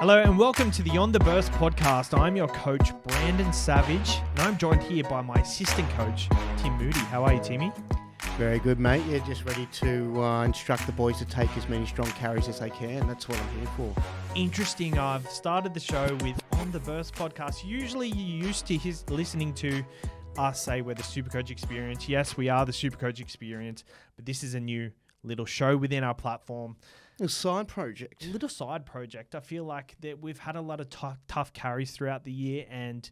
Hello and welcome to the On The Burst podcast. I'm your coach, Brandon Savage, and I'm joined here by my assistant coach, Tim Moody. How are you, Timmy? Very good, mate. Yeah, just ready to instruct the boys to take as many strong carries as they can. That's what I'm here for. Interesting. I've started the show with On The Burst podcast. Usually you're used to listening to us say we're the Supercoach Experience. Yes, we are the Supercoach Experience, but this is a new little show within our platform. A side project. A little side project. I feel like that we've had a lot of tough carries throughout the year, and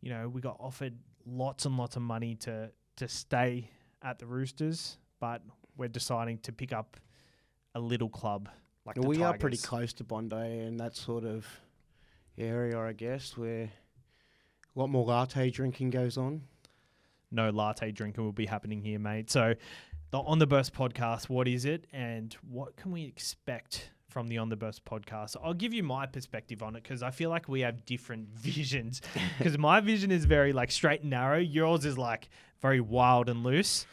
you know we got offered lots and lots of money to stay at the Roosters, but we're deciding to pick up a little club like the Tigers. We are pretty close to Bondi and that sort of area, I guess, where a lot more latte drinking goes on. No latte drinking will be happening here, mate. So the On The Burst podcast, what is it and what can we expect from the On The Burst podcast? I'll give you my perspective on it because I feel like we have different visions because my vision is very like straight and narrow. Yours is like very wild and loose.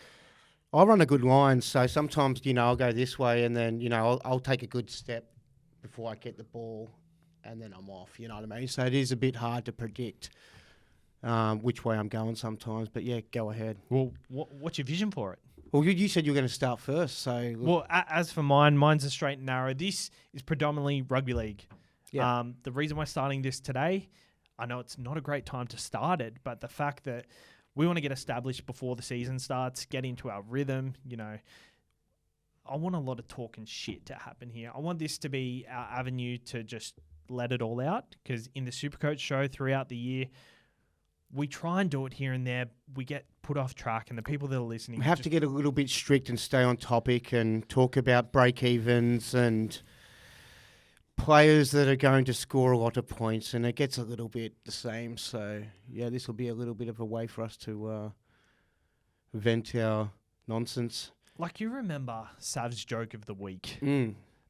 I run a good line, so sometimes, I'll go this way and then, I'll take a good step before I get the ball and then I'm off, you know what I mean? So it is a bit hard to predict which way I'm going sometimes, but yeah, go ahead. Well, what's your vision for it? Well, you said you were going to start first, so... Well, as for mine's a straight and narrow. This is predominantly rugby league. Yeah. The reason we're starting this today, I know it's not a great time to start it, but the fact that we want to get established before the season starts, get into our rhythm, I want a lot of talking shit to happen here. I want this to be our avenue to just let it all out, because in the Supercoach show throughout the year, we try and do it here and there. We get put off track, and the people that are listening... We have to get a little bit strict and stay on topic and talk about break-evens and players that are going to score a lot of points, and it gets a little bit the same. So, yeah, this will be a little bit of a way for us to vent our nonsense. Like, you remember Sav's joke of the week.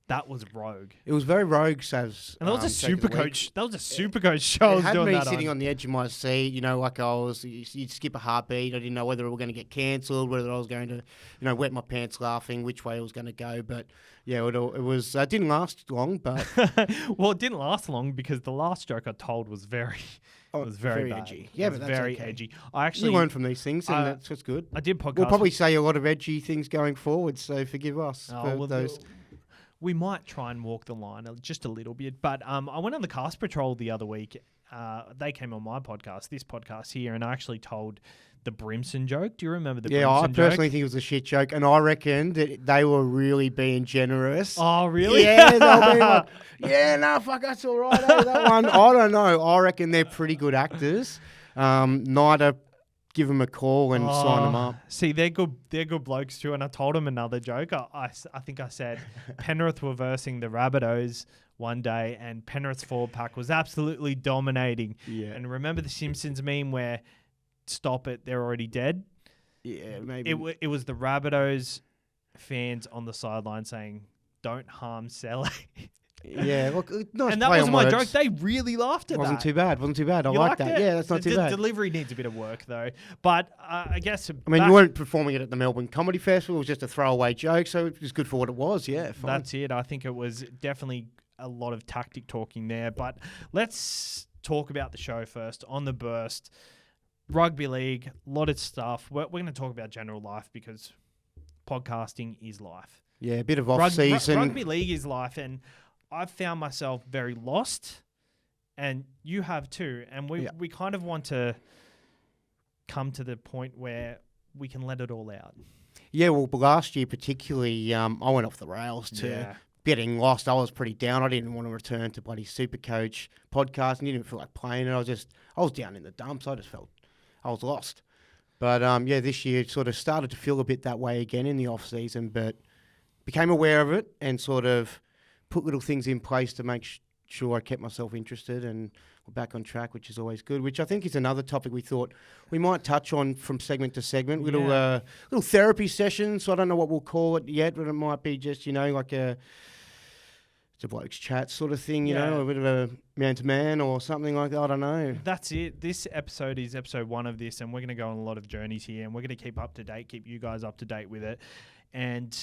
That was rogue. It was very rogue, Savs. And that was a Supercoach. That was a Supercoach show. It had me sitting on the edge of my seat. Like you'd skip a heartbeat. I didn't know whether it was going to get cancelled, whether I was going to, wet my pants laughing, which way it was going to go. But yeah, it was. Didn't last long, but well, it didn't last long because the last joke I told was very bad. Edgy. Yeah, but that's very okay. edgy. I actually learn from these things, and that's good. I did podcast. We'll probably say a lot of edgy things going forward, so forgive us for those. We might try and walk the line just a little bit. But I went on the Cast Patrol the other week. They came on my podcast, this podcast here, and I actually told the Brimson joke. Do you remember the Brimson joke? Yeah, I personally think it was a shit joke, and I reckon that they were really being generous. Oh, really? Yeah, they were being like, yeah, no, fuck, that's all right, that one. I don't know. I reckon they're pretty good actors. Neither... Give them a call and sign them up. See, they're good blokes too. And I told them another joke. I think I said Penrith were versing the Rabbitohs one day, and Penrith's forward pack was absolutely dominating. Yeah. And remember the Simpsons meme where "Stop it, they're already dead." Yeah, maybe it was the Rabbitohs fans on the sideline saying, "Don't harm Sally." Yeah, look, nice. And that was my joke. They really laughed at that. Wasn't too bad. I like that. Yeah, that's not too bad. Delivery needs a bit of work, though. But I guess... you weren't performing it at the Melbourne Comedy Festival. It was just a throwaway joke, so it was good for what it was. Yeah, fine. That's it. I think it was definitely a lot of tactic talking there. But let's talk about the show first. On the Burst, rugby league, a lot of stuff. We're going to talk about general life because podcasting is life. Yeah, a bit of off-season. Rugby league is life, and I've found myself very lost, and you have too. And we kind of want to come to the point where we can let it all out. Yeah, well, last year particularly, I went off the rails to getting lost. I was pretty down. I didn't want to return to bloody Supercoach podcast and didn't feel like playing it. I was down in the dumps. I just felt I was lost. But this year it sort of started to feel a bit that way again in the off-season, but became aware of it and sort of put little things in place to make sure I kept myself interested and we're back on track, which is always good, which I think is another topic we thought we might touch on from segment to segment, little therapy sessions. So I don't know what we'll call it yet, but it might be just, like it's a bloke's chat sort of thing, a bit of a man-to-man or something like that. I don't know. That's it. This episode is episode 1 of this, and we're going to go on a lot of journeys here, and we're going to keep up to date, keep you guys up to date with it. And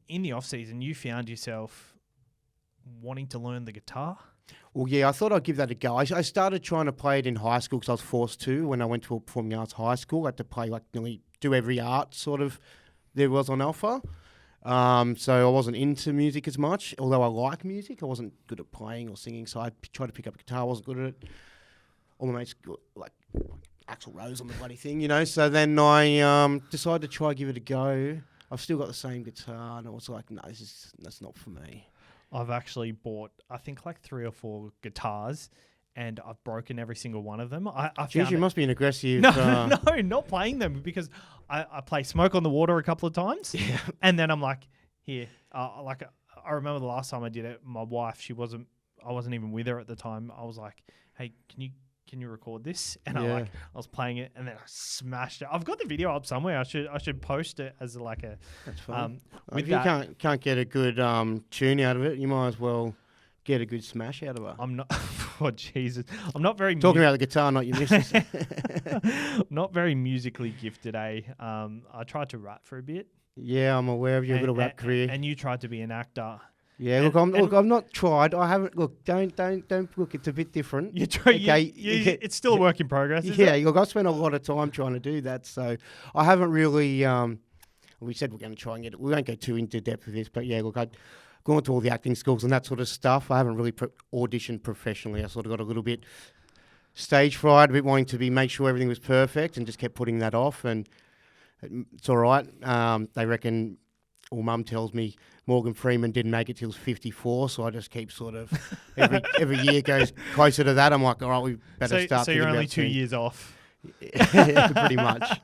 in the off-season, you found yourself wanting to learn the guitar? Well, yeah, I thought I'd give that a go. I started trying to play it in high school because I was forced to. When I went to a performing arts high school, I had to play nearly do every art sort of there was on Alpha. So I wasn't into music as much, although I like music. I wasn't good at playing or singing, so I tried to pick up a guitar. I wasn't good at it. All my mates like Axl Rose on the bloody thing, So then I decided to try give it a go. I've still got the same guitar, and I was like, no, that's not for me. I've actually bought, I think, like 3 or 4 guitars, and I've broken every single one of them. Jeez, you must be an aggressive... No, not playing them, because I play Smoke on the Water a couple of times, and then I'm like, here. I remember the last time I did it, my wife, I wasn't even with her at the time. I was like, hey, can you record this? And I was playing it, and then I smashed it. I've got the video up somewhere. I should post it as like a. That's fine. If you can't get a good tune out of it, you might as well get a good smash out of it. I'm not. Oh Jesus! I'm not very talking about the guitar, not your missus. Not very musically gifted. I tried to rap for a bit. Yeah, I'm aware of your little rap career. And you tried to be an actor. Yeah, I've not tried. I haven't. Look, don't look. It's a bit different. You try. Okay, it's still a work in progress. Look, I've spent a lot of time trying to do that, so I haven't really. We said we're going to try and get it. We won't go too into depth with this, but yeah, look, I've gone to all the acting schools and that sort of stuff. I haven't really auditioned professionally. I sort of got a little bit stage fright, a bit wanting to make sure everything was perfect, and just kept putting that off. And it's all right. They reckon. Or Mum tells me Morgan Freeman didn't make it till he was 54, so I just keep sort of every year goes closer to that. I'm like, all right, we better start. So you're only 2 years off. Pretty much.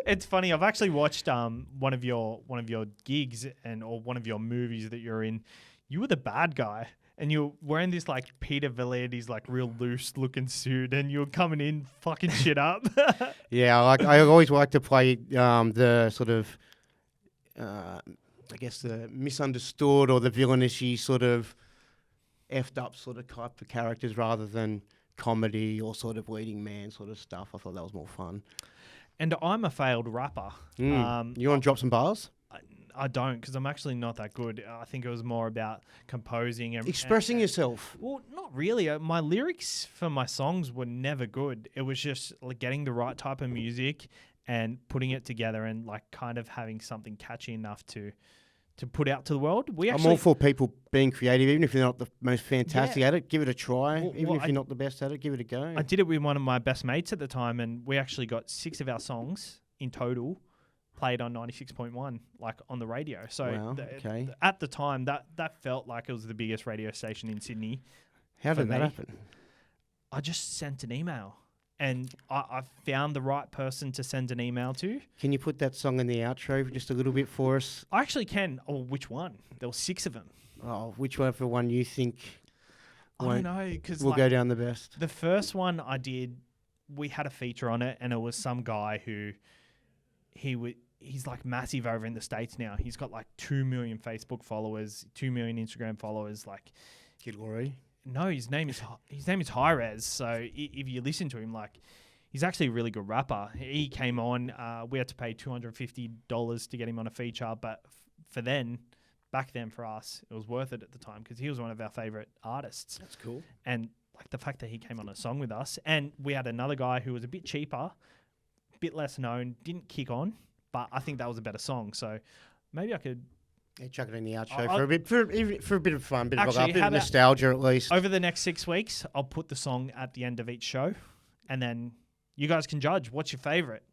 It's funny. I've actually watched one of your gigs or one of your movies that you're in. You were the bad guy, and you're wearing this like Peter Vellardi's like real loose looking suit, and you're coming in fucking shit up. Yeah, I always like to play the sort of. I guess the misunderstood or the villainousy sort of effed up sort of type of characters rather than comedy or sort of leading man sort of stuff. I thought that was more fun. And I'm a failed rapper. You want to drop some bars? I don't, because I'm actually not that good. I think it was more about composing and expressing yourself. Well, not really. My lyrics for my songs were never good. It was just like getting the right type of music and putting it together and like kind of having something catchy enough to put out to the world. I'm all for people being creative, even if you're not the most fantastic at it. Give it a try. Even if you're not the best at it, give it a go. I did it with one of my best mates at the time, and we actually got 6 of our songs in total played on 96.1, like on the radio. So at the time, that felt like it was the biggest radio station in Sydney. How did that happen? I just sent an email. And I found the right person to send an email to. Can you put that song in the outro for just a little bit for us? I actually can. Oh, which one? There were 6 of them. Oh, which one for one you think I don't know, because will go down the best? The first one I did, we had a feature on it, and it was some guy who he's like massive over in the States now. He's got like 2 million Facebook followers, 2 million Instagram followers. Like Kid Laurie. No, his name is Hi-Rez. So if you listen to him, like, he's actually a really good rapper. He came on. We had to pay $250 to get him on a feature, but back then for us, it was worth it at the time because he was one of our favorite artists. That's cool. And like the fact that he came on a song with us, and we had another guy who was a bit cheaper, a bit less known, didn't kick on, but I think that was a better song. So maybe I could. Yeah, chuck it in the outro for a bit of fun, bit of nostalgia at least. Over the next 6 weeks, I'll put the song at the end of each show, and then you guys can judge what's your favorite.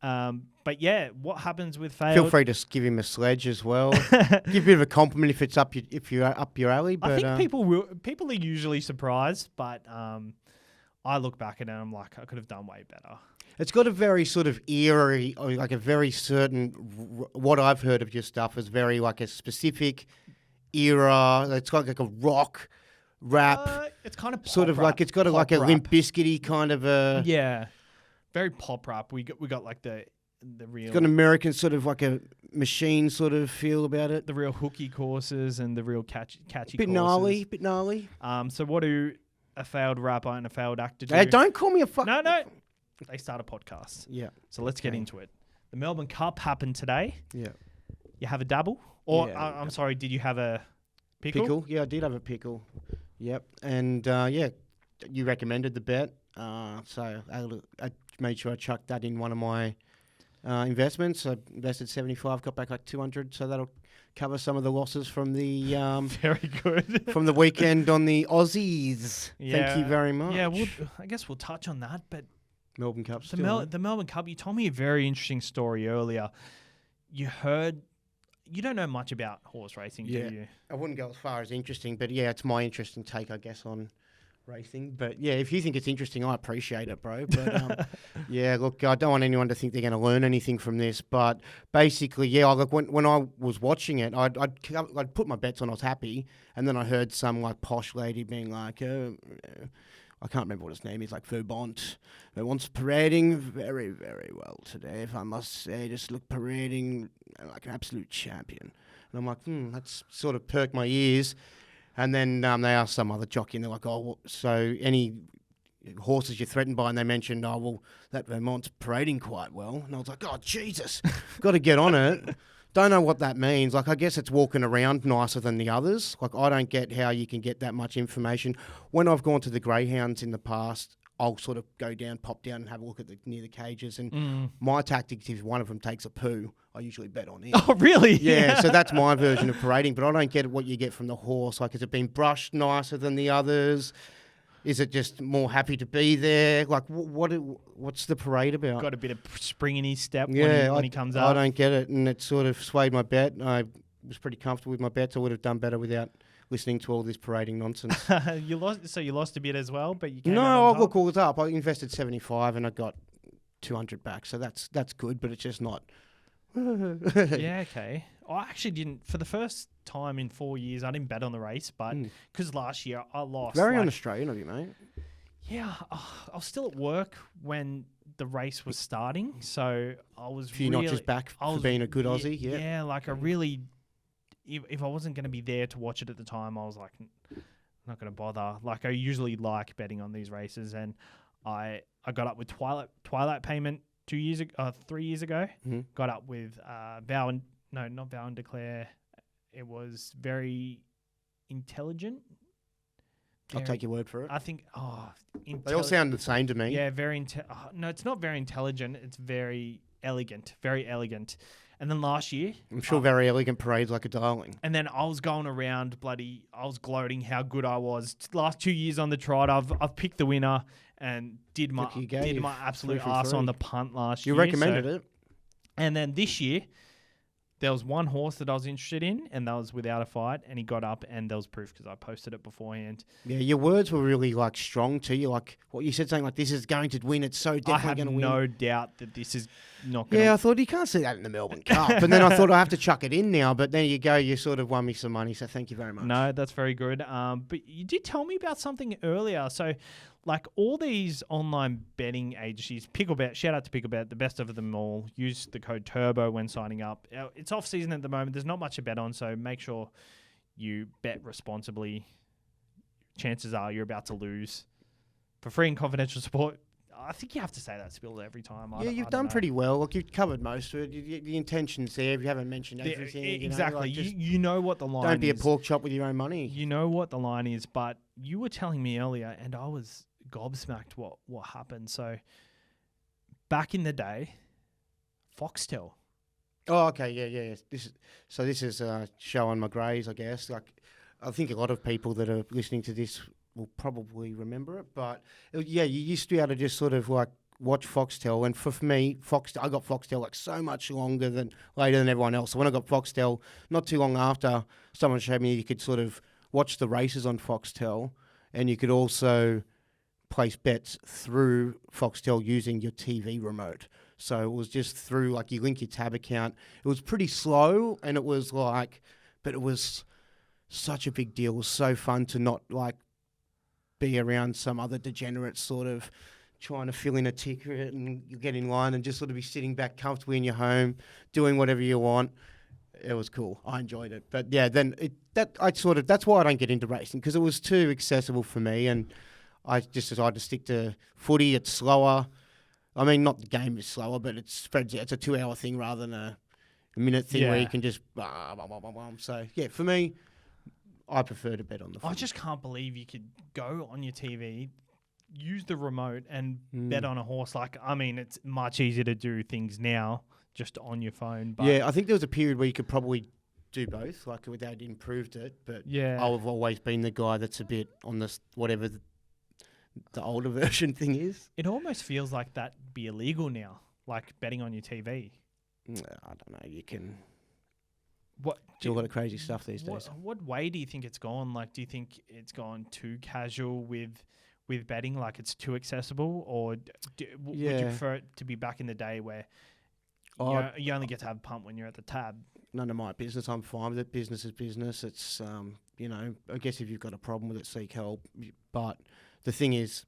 But yeah, what happens with failed? Feel free to give him a sledge as well. Give a bit of a compliment if it's if you're up your alley. But I think people are usually surprised, but I look back at it and I'm like, I could have done way better. It's got a very sort of eerie, like a very certain, what I've heard of your stuff is very like a specific era. It's got like a rock, rap. It's kind of pop sort of rap, like, it's got like a Limp Bizkit-y kind of a. Yeah. Very pop rap. We got like the real. It's got an American sort of like a machine sort of feel about it. The real hooky courses and the real catchy bit courses. Bit gnarly. So what do a failed rapper and a failed actor do? Hey, don't call me a fuck. No. They start a podcast. Yeah. So let's get into it. The Melbourne Cup happened today. Yeah. You have a dabble? Or, I'm sorry, did you have a pickle? Yeah, I did have a pickle. Yep. And you recommended the bet. So I made sure I chucked that in one of my investments. I invested 75, got back like 200. So that'll cover some of the losses from the Very good. from the weekend on the Aussies. Thank you very much. Yeah, I guess we'll touch on that. But Melbourne Cup the still. the Melbourne Cup, you told me a very interesting story earlier. You don't know much about horse racing, do you? I wouldn't go as far as interesting, but yeah, it's my interesting take, I guess, on racing. But yeah, if you think it's interesting, I appreciate it, bro. But yeah, look, I don't want anyone to think they're going to learn anything from this. But basically, yeah, look, when I was watching it, I'd put my bets on, I was happy, and then I heard some like posh lady being like, I can't remember what his name is, like Verbont. Verbon's parading very, very well today, if I must say. Just look parading like an absolute champion. And I'm like, that's sort of perked my ears. And then they asked some other jockey, and they're like, so any horses you're threatened by? And they mentioned, that Vermont's parading quite well. And I was like, oh, Jesus, got to get on it. Don't know what that means. Like, I guess it's walking around nicer than the others. Like, I don't get how you can get that much information. When I've gone to the greyhounds in the past, I'll sort of go down, pop down, and have a look at near the cages. And my tactic is if one of them takes a poo, I usually bet on it. Oh, really? Yeah, so that's my version of parading. But I don't get what you get from the horse. Like, has it been brushed nicer than the others? Is it just more happy to be there? Like, what's the parade about? Got a bit of spring in his step when he comes up. I don't get it, and it sort of swayed my bet. I was pretty comfortable with my bets. I would have done better without listening to all this parading nonsense. You lost a bit as well, but you came No, out on top. look, all was up. I invested 75 and I got 200 back, so that's good, but it's just not. Yeah, okay. I actually didn't, for the first time in 4 years, I didn't bet on the race, but because last year I lost. Very un-Australian of you, mate. Yeah, I was still at work when the race was starting, so I was a few notches back for being a good Aussie. Yeah, like I really, if I wasn't going to be there to watch it at the time, I was like, I'm not going to bother. Like I usually like betting on these races, and I got up with Twilight Payment 3 years ago. Got up with not Vow and Declare. It was Very Intelligent. I'll take your word for it. I think. They all sound the same to me. Yeah, no, it's not very intelligent. It's very elegant. Very elegant. And then last year, I'm sure Very Elegant parades like a darling. And then I was going around I was gloating how good I was. Last 2 years on the trot, I've picked the winner and did my absolute ass on the punt last year. You recommended it. And then this year, there was one horse that I was interested in, and that was Without a Fight, and he got up, and there was proof because I posted it beforehand. Yeah, your words were really like strong to you. Like what you said, saying like this is going to win. It's so definitely going to win. I have no doubt that this is not going to. Yeah, I thought you can't see that in the Melbourne Cup, and then I thought I have to chuck it in now. But there you go. You sort of won me some money, so thank you very much. No, that's very good. But you did tell me about something earlier. So, like all these online betting agencies, PickleBet, shout out to PickleBet, the best of them all. Use the code TURBO when signing up. It's off season at the moment. There's not much to bet on, so make sure you bet responsibly. Chances are you're about to lose. For free and confidential support, I think you have to say that spill every time. You've done pretty well. Look, you've covered most of it. The intention's there. If you haven't mentioned everything. Exactly. You know what the line is. Don't be a pork chop with your own money. You know what the line is, but you were telling me earlier, and I was gobsmacked what happened. So back in the day, Foxtel. Oh, okay, yeah. This is a show on my greys, I guess. Like, I think a lot of people that are listening to this will probably remember it. But you used to be able to just sort of like watch Foxtel, and for me, I got Foxtel like so much later than everyone else. So when I got Foxtel, not too long after, someone showed me you could sort of watch the races on Foxtel, and you could also place bets through Foxtel using your TV remote. So it was just through, like, you link your tab account. It was pretty slow, and it was like, but it was such a big deal. It was so fun to not, like, be around some other degenerate sort of trying to fill in a ticket and you get in line and just sort of be sitting back comfortably in your home, doing whatever you want. It was cool. I enjoyed it. But yeah, that's why I don't get into racing, because it was too accessible for me, and I just decided to stick to footy. It's slower. I mean, not the game is slower, but it's a 2-hour thing rather than a minute thing where you can just blah, blah, blah, blah, blah. So yeah, for me, I prefer to bet on the footy. I just can't believe you could go on your TV, use the remote and bet on a horse. Like, I mean, it's much easier to do things now just on your phone. But yeah, I think there was a period where you could probably do both, like without improved it. But yeah, I've always been the guy that's a bit on this whatever the older version thing is. it almost feels like that'd be illegal now, like betting on your TV. I don't know. You can What do a lot of crazy stuff these days. What way do you think it's gone? Like, do you think it's gone too casual with betting? Like, it's too accessible, or would you prefer it to be back in the day where you only get to have a punt when you're at the tab? None of my business. I'm fine with it. Business is business. It's I guess if you've got a problem with it, seek help. But the thing is,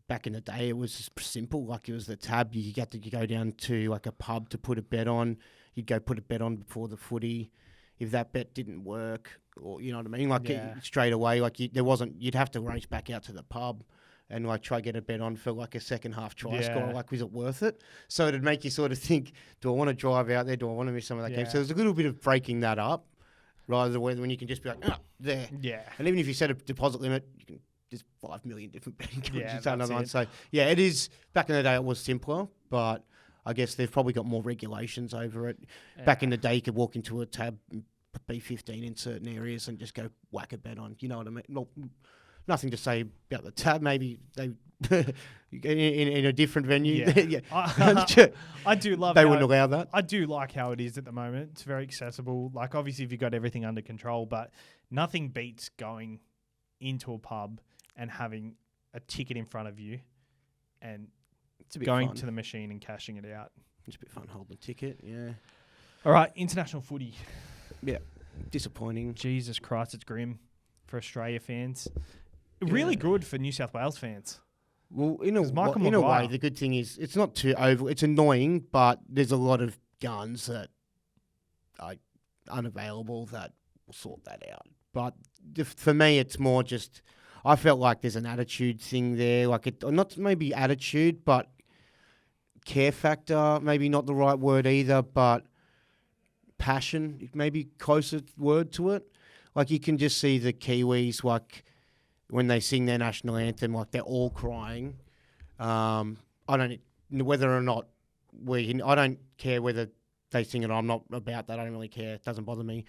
back in the day, it was just simple. Like, it was the tab. You got to go down to like a pub to put a bet on. You'd go put a bet on before the footy. If that bet didn't work, or you know what I mean, like straight away, like you'd have to race back out to the pub and like try get a bet on for like a second half try score. Like, was it worth it? So it'd make you sort of think, do I want to drive out there? Do I want to miss some of that game? So there's a little bit of breaking that up, rather than when you can just be like, there. Yeah. And even if you set a deposit limit, you can. There's 5 million different betting companies. Yeah, so yeah, it is. Back in the day, it was simpler, but I guess they've probably got more regulations over it. Yeah. Back in the day, you could walk into a tab, B15 in certain areas, and just go whack a bet on. You know what I mean? Nothing to say about the tab. Maybe they in a different venue. Yeah. I do love. They wouldn't allow that. I do like how it is at the moment. It's very accessible. Like, obviously, if you've got everything under control, but nothing beats going into a pub and having a ticket in front of you and going to the machine and cashing it out. It's a bit fun holding the ticket, yeah. All right, international footy. Yeah, disappointing. Jesus Christ, it's grim for Australia fans. Really good for New South Wales fans. Well, in a way, the good thing is it's not too over. It's annoying, but there's a lot of guns that are unavailable that will sort that out. But for me, it's more just I felt like there's an attitude thing there, like not maybe attitude, but care factor. Maybe not the right word either, but passion. Maybe closer word to it. Like, you can just see the Kiwis, like when they sing their national anthem, like they're all crying. I don't whether or not I don't care whether they sing it. I'm not about that. I don't really care. It doesn't bother me.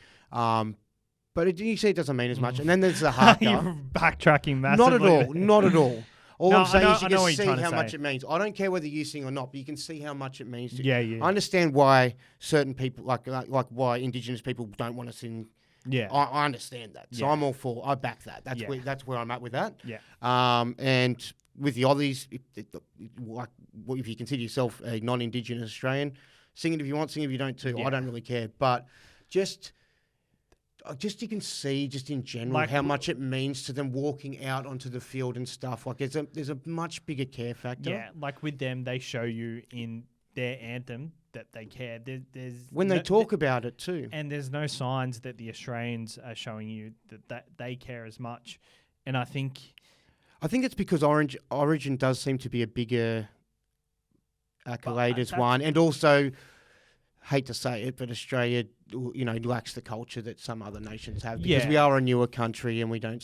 But you see, it doesn't mean as much. And then there's the haka. You're backtracking massively. Not at all. All I'm saying is you can see how much it means. I don't care whether you sing or not, but you can see how much it means to you. Yeah. I understand why certain people, like why Indigenous people don't want to sing. Yeah. I understand that. So I'm all for, I back that. That's where I'm at with that. Yeah. And with the Aussies, if you consider yourself a non-Indigenous Australian, sing it if you want, sing it if you don't too. Yeah. I don't really care. But just you can see just in general how much it means to them walking out onto the field and stuff. Like, there's a much bigger care factor. Yeah, like with them, they show you in their anthem that they care. There's when they talk about it too. And there's no signs that the Australians are showing you that they care as much. And I think it's because Origin does seem to be a bigger accolade as one. And also, hate to say it, but Australia, lacks the culture that some other nations have because we are a newer country and we don't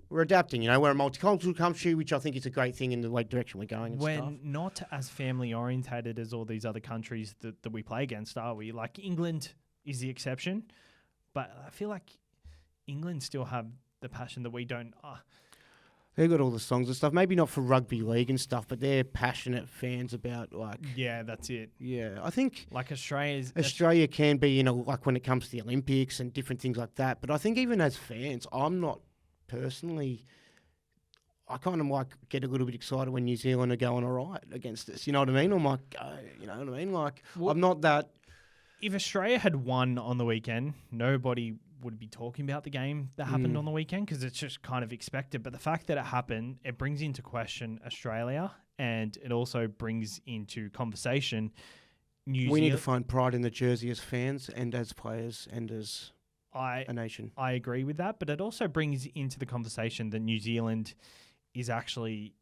we're adapting. We're a multicultural country, which I think is a great thing in the right direction we're going. And we're not as family orientated as all these other countries that we play against, are we? Like, England is the exception, but I feel like England still have the passion that we don't. They've got all the songs and stuff. Maybe not for rugby league and stuff, but they're passionate fans about Yeah, that's it. Yeah, I think like Australia can be, like when it comes to the Olympics and different things like that. But I think even as fans, I'm not personally. I kind of get a little bit excited when New Zealand are going all right against us. You know what I mean? I'm like, you know what I mean? Like, I'm not that. If Australia had won on the weekend, nobody would be talking about the game that happened on the weekend because it's just kind of expected. But the fact that it happened, it brings into question Australia, and it also brings into conversation We need to find pride in the jersey as fans and as players and as a nation. I agree with that, but it also brings into the conversation that New Zealand is actually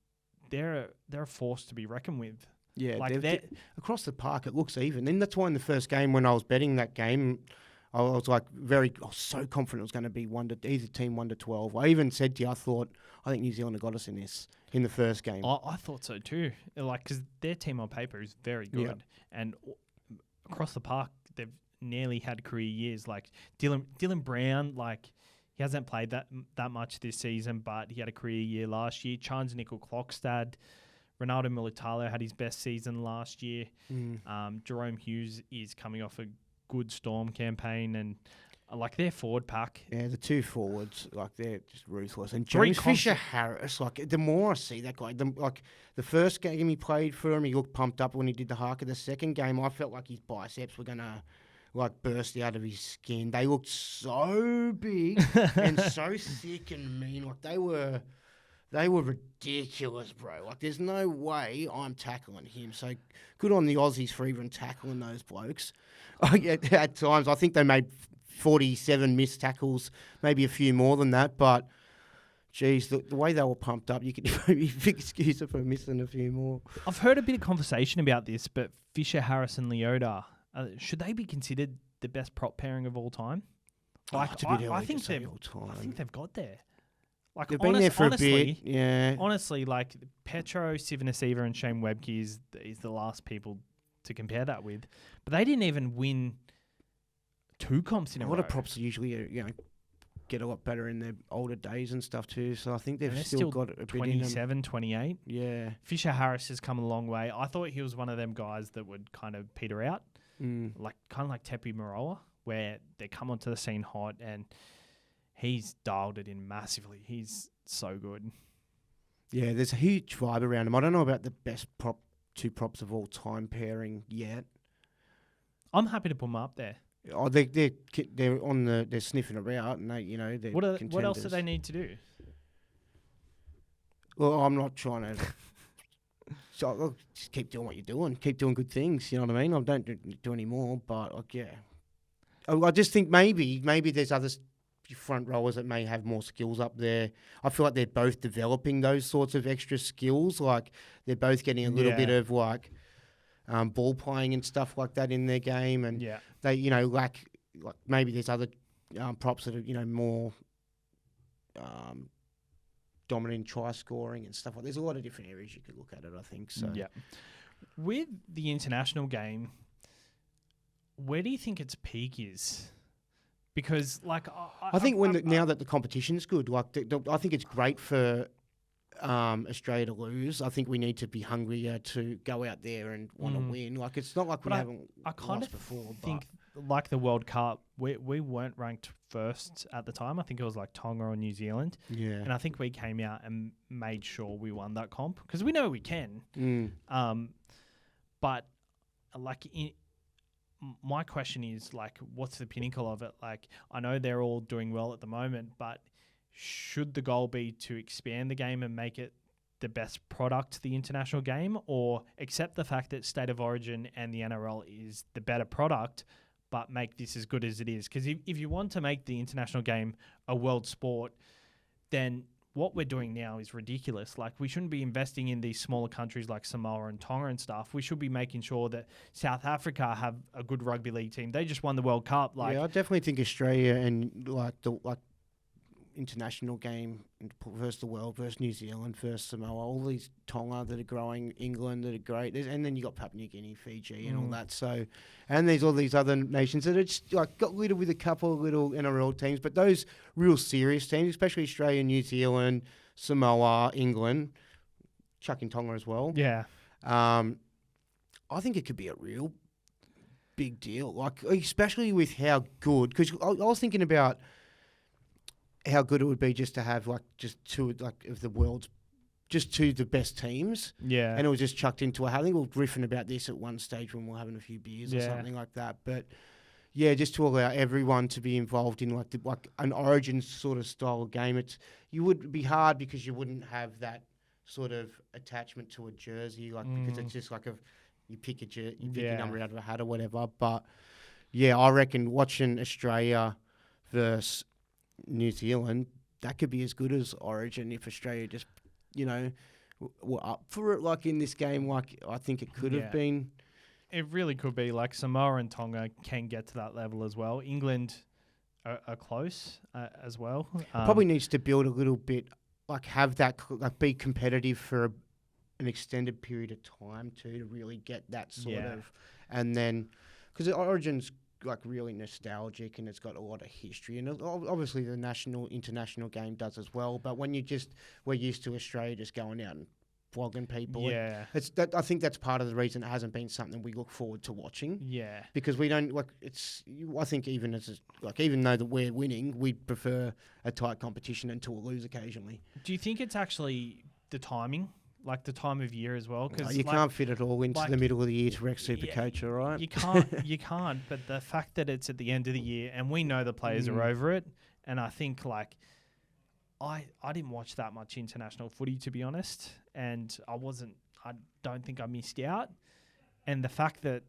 they're a force to be reckoned with. Yeah, like across the park, it looks even. And that's why in the first game when I was betting that game, I was so confident it was going to be either team 1-12. I even said to you, I think New Zealand got us in the first game. I thought so too. Because their team on paper is very good, and across the park they've nearly had career years. Like Dylan Brown, he hasn't played that much this season, but he had a career year last year. Charles Nickel-Klokstad, Ronaldo Militalo had his best season last year. Jerome Hughes is coming off a good Storm campaign, and their forward pack. Yeah, the two forwards, they're just ruthless. And James Fisher-Harris, the more I see that guy, the first game he played for him, he looked pumped up when he did the haka. The second game, I felt like his biceps were going to burst out of his skin. They looked so big and so thick and mean. They were ridiculous, bro. There's no way I'm tackling him. So good on the Aussies for even tackling those blokes. At times, I think they made 47 missed tackles, maybe a few more than that. But, geez, the way they were pumped up, you could maybe excuse it for missing a few more. I've heard a bit of conversation about this, but Fisher, Harris, and Leota, should they be considered the best prop pairing of all time? I think they've got there. They've been there for a bit. Yeah. Honestly, Petro, Sivanasiva, and Shane Webke is the last people to compare that with. But they didn't even win 2 comps in a row. A lot of props usually get a lot better in their older days and stuff too. So I think they've still got a bit 27, 28. Yeah. Fisher Harris has come a long way. I thought he was one of them guys that would kind of peter out. Kind of like Tepi Moroa, where they come onto the scene hot, and he's dialed it in massively. He's so good. Yeah, there's a huge vibe around him. I don't know about the best two props of all time pairing yet. I'm happy to put them up there. Oh, they're they're sniffing around, and they're what else do they need to do? Well, I'm not trying to. So just keep doing what you're doing. Keep doing good things. You know what I mean? I don't do any more, but I just think maybe there's other front rowers that may have more skills up there. I feel like they're both developing those sorts of extra skills. They're both getting a little bit of ball playing and stuff like that in their game, and they maybe there's other props that are more dominant in try scoring and stuff like. There's a lot of different areas you could look at it. I think so. Yeah. With the international game, where do you think its peak is? Because I think now that the competition's good, I think it's great for Australia to lose. I think we need to be hungrier to go out there and want to win. It's not like we haven't lost before. I think like the World Cup, we weren't ranked first at the time. I think it was Tonga or New Zealand. Yeah. And I think we came out and made sure we won that comp because we know we can. But my question is what's the pinnacle of it? I know they're all doing well at the moment, but should the goal be to expand the game and make it the best product, the international game, or accept the fact that State of Origin and the NRL is the better product, but make this as good as it is? Because if you want to make the international game a world sport, then what we're doing now is ridiculous. We shouldn't be investing in these smaller countries like Samoa and Tonga and stuff. We should be making sure that South Africa have a good rugby league team. They just won the World Cup. I definitely think Australia and the international game versus the world, versus New Zealand, versus Samoa, all these Tonga that are growing, England that are great, and then you got Papua New Guinea, Fiji, and all that. So, and there's all these other nations that are just got little with a couple of little NRL teams, but those real serious teams, especially Australia, New Zealand, Samoa, England, chucking Tonga as well. Yeah. I think it could be a real big deal, especially with how good. Because I was thinking about how good it would be just to have just two of the world's, just two of the best teams. Yeah. And it was just chucked into I think we were riffing about this at one stage when we were having a few beers or something like that. But yeah, just to allow everyone to be involved in an Origin sort of style of game. You would be hard because you wouldn't have that sort of attachment to a jersey, because it's just you pick a number out of a hat or whatever. But yeah, I reckon watching Australia versus New Zealand, that could be as good as Origin if Australia just, were up for it in this game I think it could have been. It really could be. Like Samoa and Tonga can get to that level as well. England are close as well. Probably needs to build a little bit, like have that, like be competitive for an extended period of time too, to really get that sort of, and then because the Origin's like really nostalgic and it's got a lot of history, and obviously the international game does as well. But when we're used to Australia just going out and flogging people. Yeah, I think that's part of the reason it hasn't been something we look forward to watching. Yeah, because we don't like it's. I think even though that we're winning, we prefer a tight competition until we lose occasionally. Do you think it's actually the timing, like the time of year as well? Because you can't fit it all into the middle of the year to rec Supercoach, all right? You can't. You can't. But the fact that it's at the end of the year and we know the players are over it, and I think like. I didn't watch that much international footy, to be honest, and I don't think I missed out. And the fact that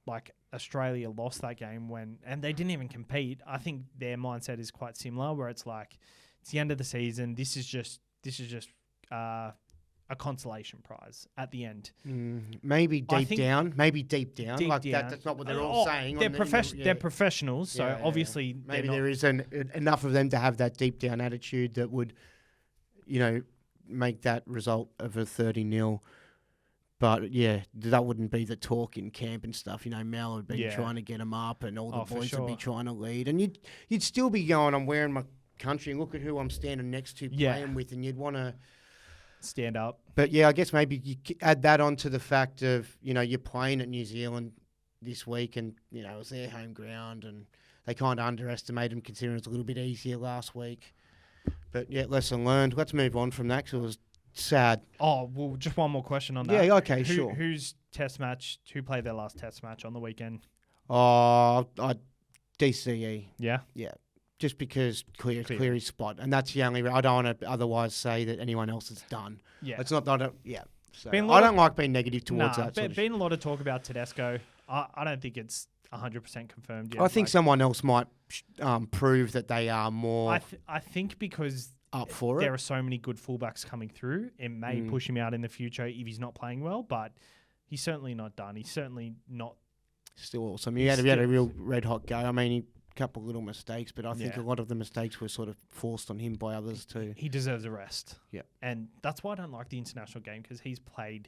like Australia lost that game and they didn't even compete, I think their mindset is quite similar, where it's like it's the end of the season. This is just a consolation prize at the end. Maybe deep down. That's not what they're all saying. They're professionals, so obviously maybe there isn't enough of them to have that deep down attitude that would, make that result of a 30-0. But yeah, that wouldn't be the talk in camp and stuff. Mel would be trying to get them up, and all the boys would be trying to lead, and you'd still be going, I'm wearing my country, and look at who I'm standing next to playing with, and you'd want to stand up. But yeah, I guess maybe you add that on to the fact of, you're playing at New Zealand this week, and, it's their home ground, and they kind of underestimate them considering it was a little bit easier last week. But yeah, lesson learned. Let's move on from that because it was sad. Oh, well, just one more question on that. Yeah, okay, sure. Who played their last test match on the weekend? DCE. Yeah? Yeah. Just because Cleary's spot. And that's the only... I don't want to otherwise say that anyone else has done. Yeah. It's not... So I don't like being negative towards that. There's been a lot of talk about Tedesco. I don't think it's 100% confirmed yet. I think someone else might prove that they are more... I think because up for there are so many good fullbacks coming through, it may push him out in the future if he's not playing well, but he's certainly not done. He's certainly not... Still awesome. He had a real red-hot go. I mean, a couple of little mistakes, but I think a lot of the mistakes were sort of forced on him by others too. He deserves a rest. Yeah. And that's why I don't like the international game, because he's played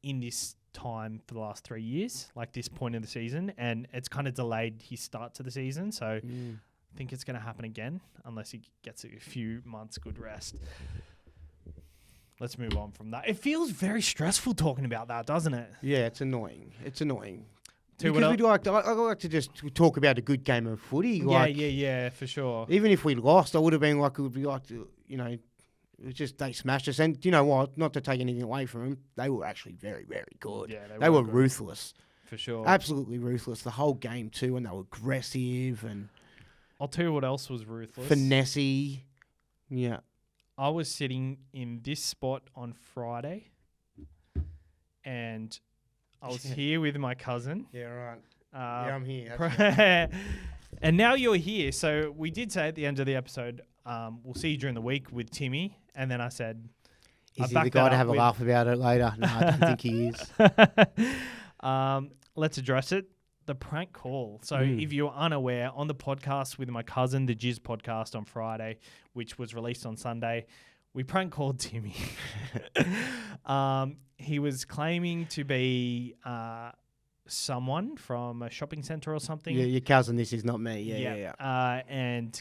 in this time for the last 3 years, like this point in the season, and it's kind of delayed his start to the season. So I think it's going to happen again unless he gets a few months good rest. Let's move on from that. It feels very stressful talking about that, doesn't it? Yeah, it's annoying. Because I like to just talk about a good game of footy. Yeah, for sure. Even if we lost, I would have been like, it would be like, it was just they smashed us. And you know what? Not to take anything away from them, they were actually very, very good. Yeah, they were ruthless. For sure. Absolutely ruthless. The whole game too, and they were aggressive and... I'll tell you what else was ruthless. Finessey. Yeah. I was sitting in this spot on Friday, and I was here with my cousin. Yeah, right. I'm here. And now you're here. So we did say at the end of the episode, we'll see you during the week with Timmy. And then I said... Is he the guy to have a laugh about it later? No, I don't think he is. Let's address it. The prank call. So if you're unaware, on the podcast with my cousin, the Jizz podcast on Friday, which was released on Sunday, we prank called Timmy. He was claiming to be someone from a shopping centre or something. Yeah, your cousin, this is not me. Yeah. And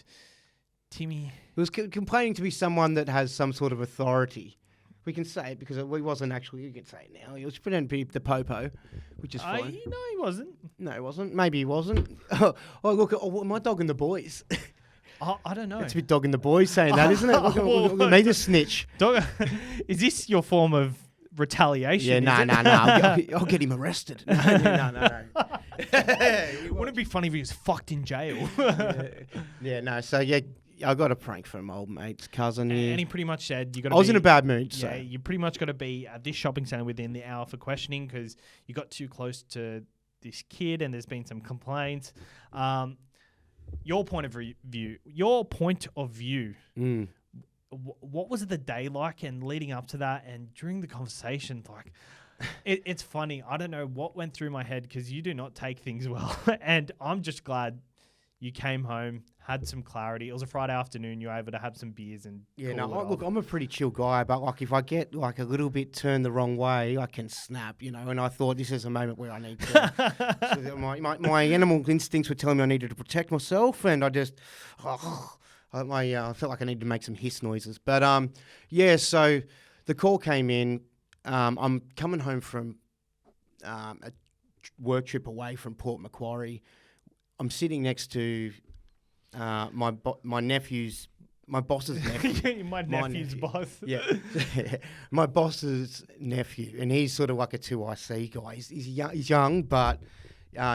Timmy... He was complaining to be someone that has some sort of authority. We can say it because he wasn't actually... You can say it now. He was pretending to be the popo, which is fine. No, he wasn't. No, he wasn't. Maybe he wasn't. Look, my dog and the boys. I don't know. It's a bit dog and the boys saying that, isn't it? Look at me, the snitch. Dog, is this your form of retaliation? Yeah, no. I'll get him arrested. No. Wouldn't it be funny if he was fucked in jail? No. So, yeah, I got a prank from old mate's cousin here. And he pretty much said you got to I was in a bad mood, so. Yeah, you pretty much got to be at this shopping centre within the hour for questioning because you got too close to this kid and there's been some complaints. Your point of view. What was the day like and leading up to that and during the conversation? Like, It's funny. I don't know what went through my head because you do not take things well. And I'm just glad you came home, had some clarity. It was a Friday afternoon. You were able to have some beers and Look, I'm a pretty chill guy, but like if I get like a little bit turned the wrong way, I can snap, And I thought this is a moment where I need to. So my animal instincts were telling me I needed to protect myself, and I just, I felt like I needed to make some hiss noises. But so the call came in. I'm coming home from a work trip away from Port Macquarie. I'm sitting next to my boss's nephew. My nephew's boss. Yeah. My boss's nephew. And he's sort of like a 2IC guy. He's young, but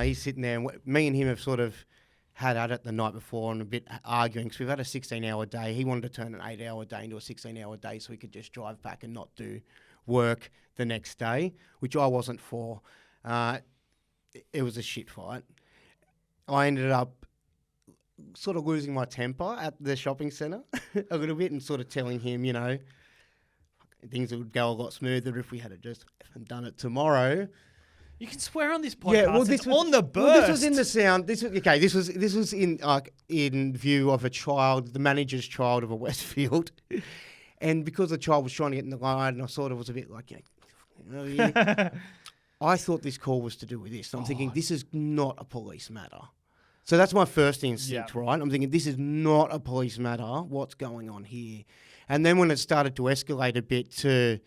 he's sitting there. And me and him have sort of had at it the night before and a bit arguing because we've had a 16-hour day. He wanted to turn an 8-hour day into a 16-hour day so he could just drive back and not do work the next day, which I wasn't for. It was a shit fight. I ended up sort of losing my temper at the shopping centre a little bit and sort of telling him, things would go a lot smoother if we had just done it tomorrow. You can swear on this podcast. Yeah, well, this was on the burst. This was in the sound. This was in view of a child, the manager's child of a Westfield, and because the child was trying to get in the line, and I sort of was a bit like, I thought this call was to do with this. I'm thinking, this is not a police matter. So that's my first instinct, right? I'm thinking, this is not a police matter. What's going on here? And then when it started to escalate a bit to,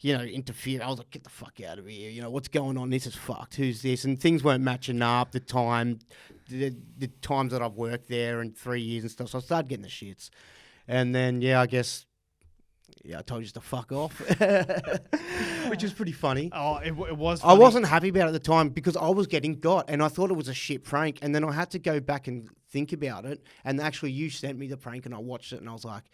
interfere, I was like, get the fuck out of here. What's going on? This is fucked. Who's this? And things weren't matching up, the times that I've worked there in 3 years and stuff. So I started getting the shits. And then, I guess... Yeah, I told you just to fuck off, which is pretty funny. Oh, it was funny. I wasn't happy about it at the time because I was getting got and I thought it was a shit prank. And then I had to go back and think about it. And actually you sent me the prank and I watched it and I was like,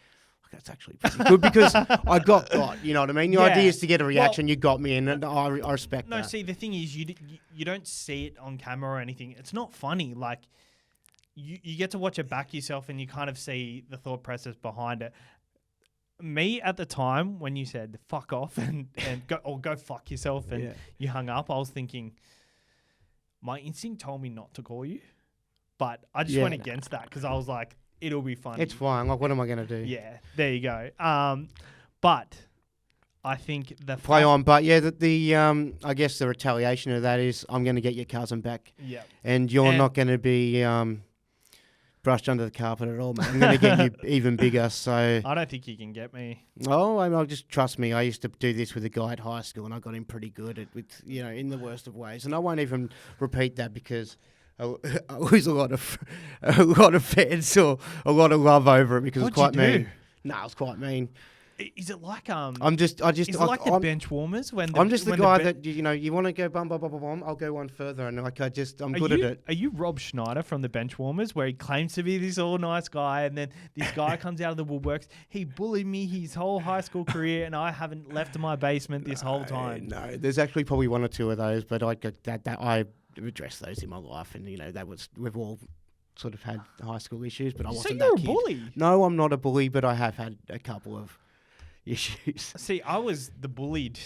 that's actually pretty good because I got, you know what I mean? The idea is to get a reaction. You got me and I respect that. No, see, the thing is you don't see it on camera or anything. It's not funny. Like, you get to watch it back yourself and you kind of see the thought process behind it. Me at the time when you said fuck off and go fuck yourself and you hung up, I was thinking my instinct told me not to call you, but I just went against that because I was like, it'll be funny. It's fine. Like, what am I going to do? Yeah, there you go. But I think play on. But the I guess the retaliation of that is I'm going to get your cousin back. Yeah, and you're not going to be brushed under the carpet at all, mate. I'm going to get you even bigger. So I don't think you can get me. Oh, I'll just trust me. I used to do this with a guy at high school, and I got him pretty good at, in the worst of ways. And I won't even repeat that because I lose a lot of fans or a lot of love over it because it's quite mean. No, it's quite mean. Is it like Is it like the bench warmers when I'm just the guy that you want to go bum bum bum bum bum, I'll go one further and I'm good at it. Are you Rob Schneider from the bench warmers where he claims to be this all nice guy and then this guy comes out of the woodworks? He bullied me his whole high school career and I haven't left my basement this whole time. No, there's actually probably one or two of those, but I addressed those in my life and we've all sort of had high school issues, but I wasn't that kid. So you're a bully? No, I'm not a bully, but I have had a couple of issues. See, I was the bullied.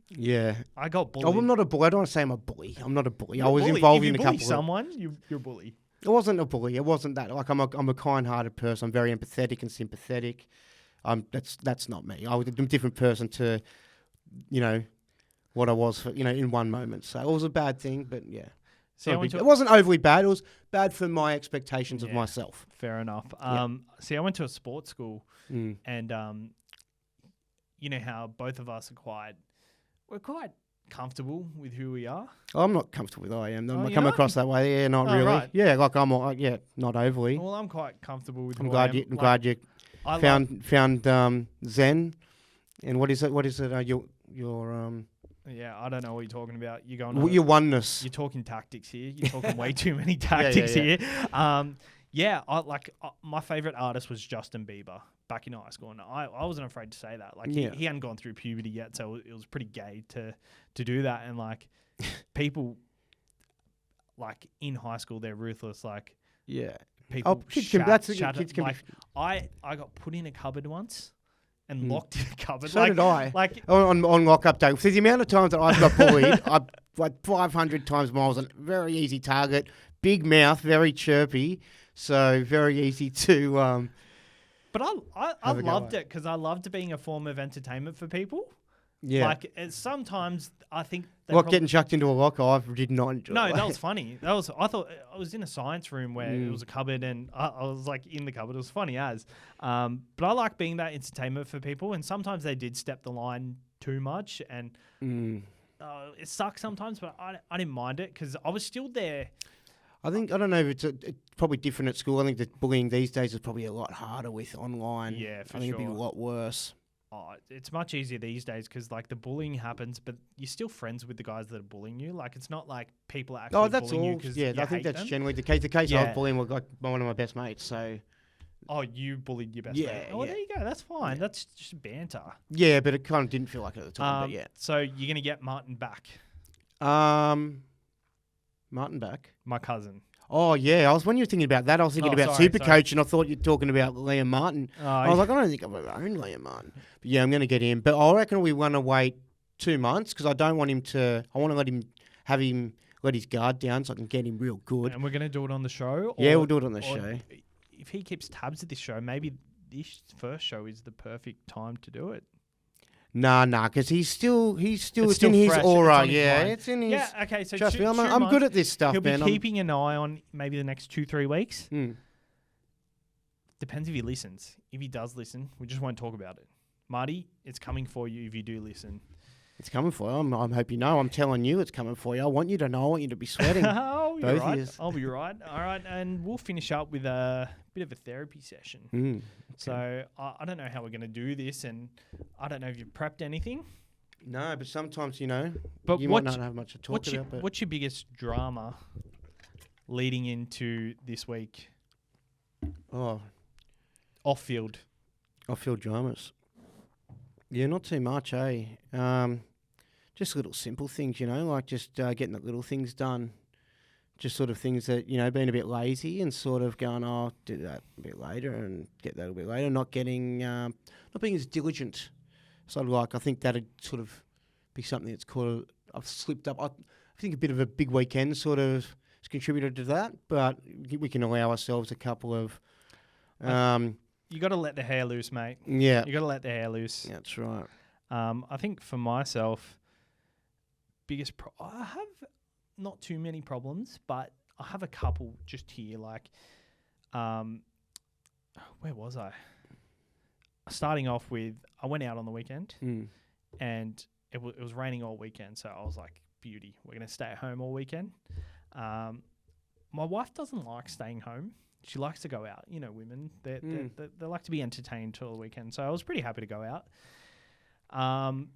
Yeah. I got bullied. Oh, I'm not a bully. I don't want to say I'm a bully. I'm not a bully. I was involved in a couple of... If you bully someone, you're a bully. It wasn't a bully. It wasn't that. Like, I'm a kind-hearted person. I'm very empathetic and sympathetic. That's not me. I was a different person to, what I was, in one moment. So it was a bad thing, but yeah. It wasn't overly bad. It was bad for my expectations of myself. Fair enough. See, I went to a sports school and... you know how both of us we're quite comfortable with who we are. Oh, I'm not comfortable with who I am. I come across that way. Yeah, not really. Right. Yeah, like not overly. Well, I'm quite comfortable with. I'm glad you found Zen. And what is it? Your Yeah, I don't know what you're talking about. You're going. Your oneness. You're talking tactics here. You're talking way too many tactics here. My favorite artist was Justin Bieber back in high school, and I wasn't afraid to say that. Like he hadn't gone through puberty yet, so it was pretty gay to do that. And like people, like in high school, they're ruthless. Like yeah, people. Kids can I got put in a cupboard once and locked in the cupboard. So did I. Like on lock-up day. So the amount of times that I've got bullied, I've like 500 times miles, and very easy target, big mouth, very chirpy, so very easy to. But I loved it because I loved being a form of entertainment for people. Yeah. Like sometimes I think getting chucked into a locker, I did not enjoy. No, that was funny. I thought I was in a science room where it was a cupboard and I was like in the cupboard. It was funny as. But I like being that entertainment for people, and sometimes they did step the line too much, and it sucks sometimes. But I didn't mind it because I was still there. I don't know if it's probably different at school. I think that bullying these days is probably a lot harder with online. Yeah, for I think sure. it'd be a lot worse. Oh, it's much easier these days because like the bullying happens, but you're still friends with the guys that are bullying you. Like it's not like people are actually bullying you because I think that's generally the case. The case I was bullying was like one of my best mates. So, you bullied your best mate. Oh, there you go. That's fine. That's just banter. Yeah, but it kind of didn't feel like it at the time. But yeah. So you're gonna get Martin back. Martin back. My cousin. Oh yeah, when you were thinking about that, I was thinking about Supercoach, and I thought you were talking about Liam Martin. I was like, I don't think I've ever owned Liam Martin. But yeah, I'm going to get him, but I reckon we want to wait 2 months because I don't want him to. I want to have him let his guard down so I can get him real good. And we're going to do it on the show. Yeah, we'll do it on the show. If he keeps tabs of this show, maybe this first show is the perfect time to do it. Nah, because he's still it's in his aura. It's in his. Yeah, okay. So trust me, I'm good at this stuff, he'll man. He'll be keeping an eye on maybe the next 2-3 weeks. Mm. Depends if he listens. If he does listen, we just won't talk about it. Marty, it's coming for you if you do listen. It's coming for you. I hope you know. I'm telling you it's coming for you. I want you to know. I want you to be sweating. Oh, you're right. I'll be right. All right. And we'll finish up with a bit of a therapy session. Okay. So I don't know how we're going to do this, and I don't know if you've prepped anything. No, but sometimes, you but might not have much to talk about. But what's your biggest drama leading into this week? Oh. Off-field dramas. Yeah, not too much, eh? Just little simple things, like just getting the little things done. Just sort of things that, being a bit lazy and sort of going, oh, do that a bit later and get that a bit later. Not being as diligent. So I think that'd sort of be something that's I've slipped up. I think a bit of a big weekend sort of has contributed to that, but we can allow ourselves a couple of... you got to let the hair loose, mate. Yeah. You got to let the hair loose. That's right. I think for myself, I have not too many problems, but I have a couple just here. Like, where was I? Starting off with, I went out on the weekend and it was raining all weekend. So I was like, beauty, we're going to stay at home all weekend. My wife doesn't like staying home. She likes to go out. Women, they like to be entertained till the weekend. So I was pretty happy to go out.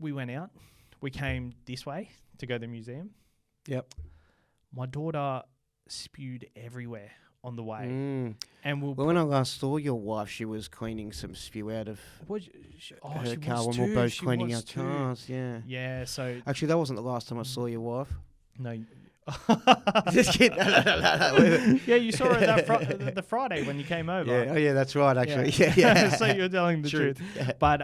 We went out. We came this way to go to the museum. Yep. My daughter spewed everywhere on the way. And when I last saw your wife, she was cleaning some spew out of her car when we were both cleaning our cars. Yeah. Yeah, so... Actually, that wasn't the last time I saw your wife. No. Just kidding. Yeah, you saw her the Friday when you came over. Yeah, oh, yeah, that's right, actually. Yeah. So you're telling the truth. Yeah. But,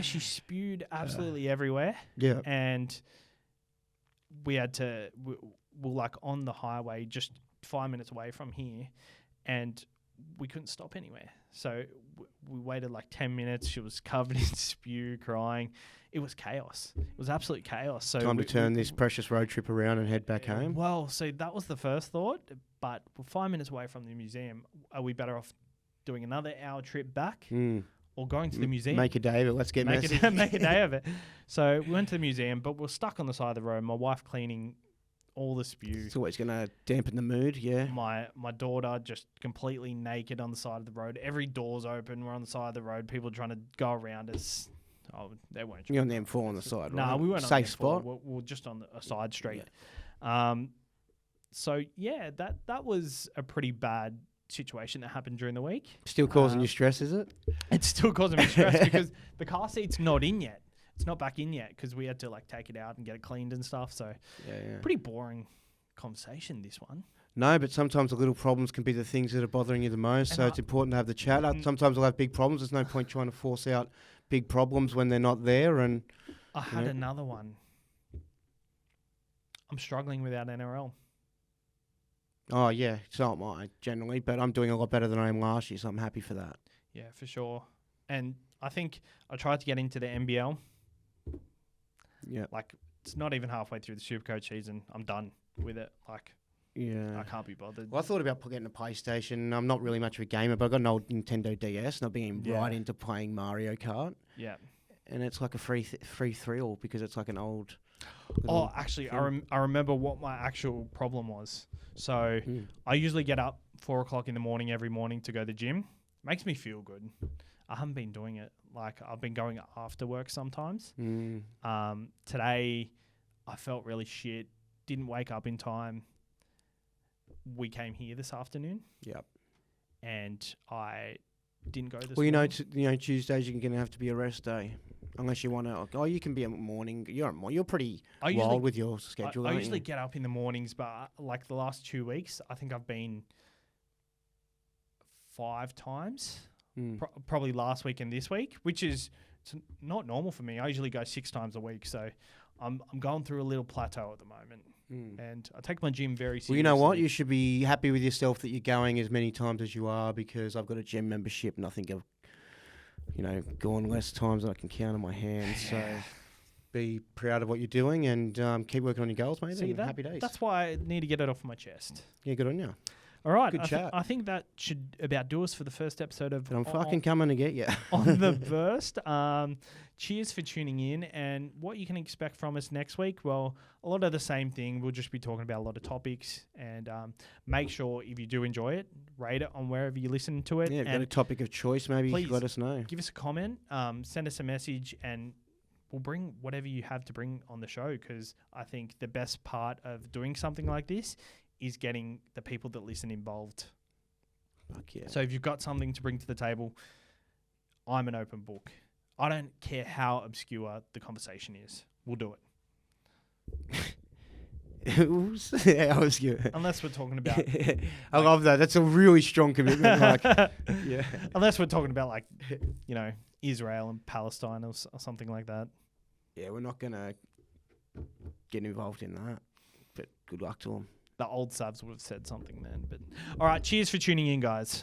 she spewed absolutely everywhere. Yeah. And we had to... We're like on the highway just 5 minutes away from here, and we couldn't stop anywhere. So we waited like 10 minutes. She was covered in spew, crying. It was chaos. It was absolute chaos. So time to turn this precious road trip around and head back home. Well, so that was the first thought, but we're 5 minutes away from the museum. Are we better off doing another hour trip back or going to the museum? Make a day of it. Let's get messy. Make a day of it. So we went to the museum, but we're stuck on the side of the road. My wife cleaning all the spew. It's always going to dampen the mood, yeah. My daughter just completely naked on the side of the road. Every door's open. We're on the side of the road. People trying to go around us. Oh, they weren't. You're on the M4 on the side, right? No, we weren't Safe on the M4. spot? We're just on a side street. Yeah. So, yeah, that was a pretty bad situation that happened during the week. Still causing you stress, is it? It's still causing me stress because the car seat's not in yet. It's not back in yet because we had to like take it out and get it cleaned and stuff. So pretty boring conversation, this one. No, but sometimes the little problems can be the things that are bothering you the most. So it's important to have the chat. Sometimes I'll have big problems. There's no point trying to force out big problems when they're not there. And I had another one. I'm struggling without NRL. Oh, yeah, so am I, generally. But I'm doing a lot better than I am last year, so I'm happy for that. Yeah, for sure. And I think I tried to get into the NBL. Yeah. Like, it's not even halfway through the Supercoach season. I'm done with it. Like, yeah, I can't be bothered. Well, I thought about getting a PlayStation. I'm not really much of a gamer, but I've got an old Nintendo DS, and I've been right into playing Mario Kart. Yeah. And it's like a free thrill because it's like an old... Oh, actually, I remember what my actual problem was. So I usually get up 4 o'clock in the morning every morning to go to the gym. Makes me feel good. I haven't been doing it. Like, I've been going after work sometimes. Today, I felt really shit. Didn't wake up in time. We came here this afternoon. Yep. And I didn't go this morning. Well, Tuesdays you're going to have to be a rest day. Unless you want to... Oh, you can be a morning... You're pretty wild with your schedule, I usually get up in the mornings, but like the last 2 weeks, I think I've been 5 times. Probably last week and this week, which is not normal for me. I usually go 6 times a week, so I'm going through a little plateau at the moment. And I take my gym very seriously. Well, you know what? You should be happy with yourself that you're going as many times as you are, because I've got a gym membership and I think I've gone less times than I can count on my hands. So be proud of what you're doing and keep working on your goals, mate. See, happy days. That's why I need to get it off my chest. Yeah, good on you. All right. Good chat. I think that should about do us for the first episode of... But I'm fucking coming to get you. On the Burst. Cheers for tuning in. And what you can expect from us next week, well, a lot of the same thing. We'll just be talking about a lot of topics. And make sure, if you do enjoy it, rate it on wherever you listen to it. Yeah, if you've got a topic of choice, maybe please let us know. Give us a comment. Send us a message, and we'll bring whatever you have to bring on the show, because I think the best part of doing something like this is getting the people that listen involved. Fuck yeah. So if you've got something to bring to the table, I'm an open book. I don't care how obscure the conversation is. We'll do it. Yeah, obscure. Unless we're talking about... I love that. That's a really strong commitment. Yeah. Unless we're talking about, like, Israel and Palestine or something like that. Yeah, we're not going to get involved in that. But good luck to them. The old Savs would have said something then. But all right, cheers for tuning in, guys.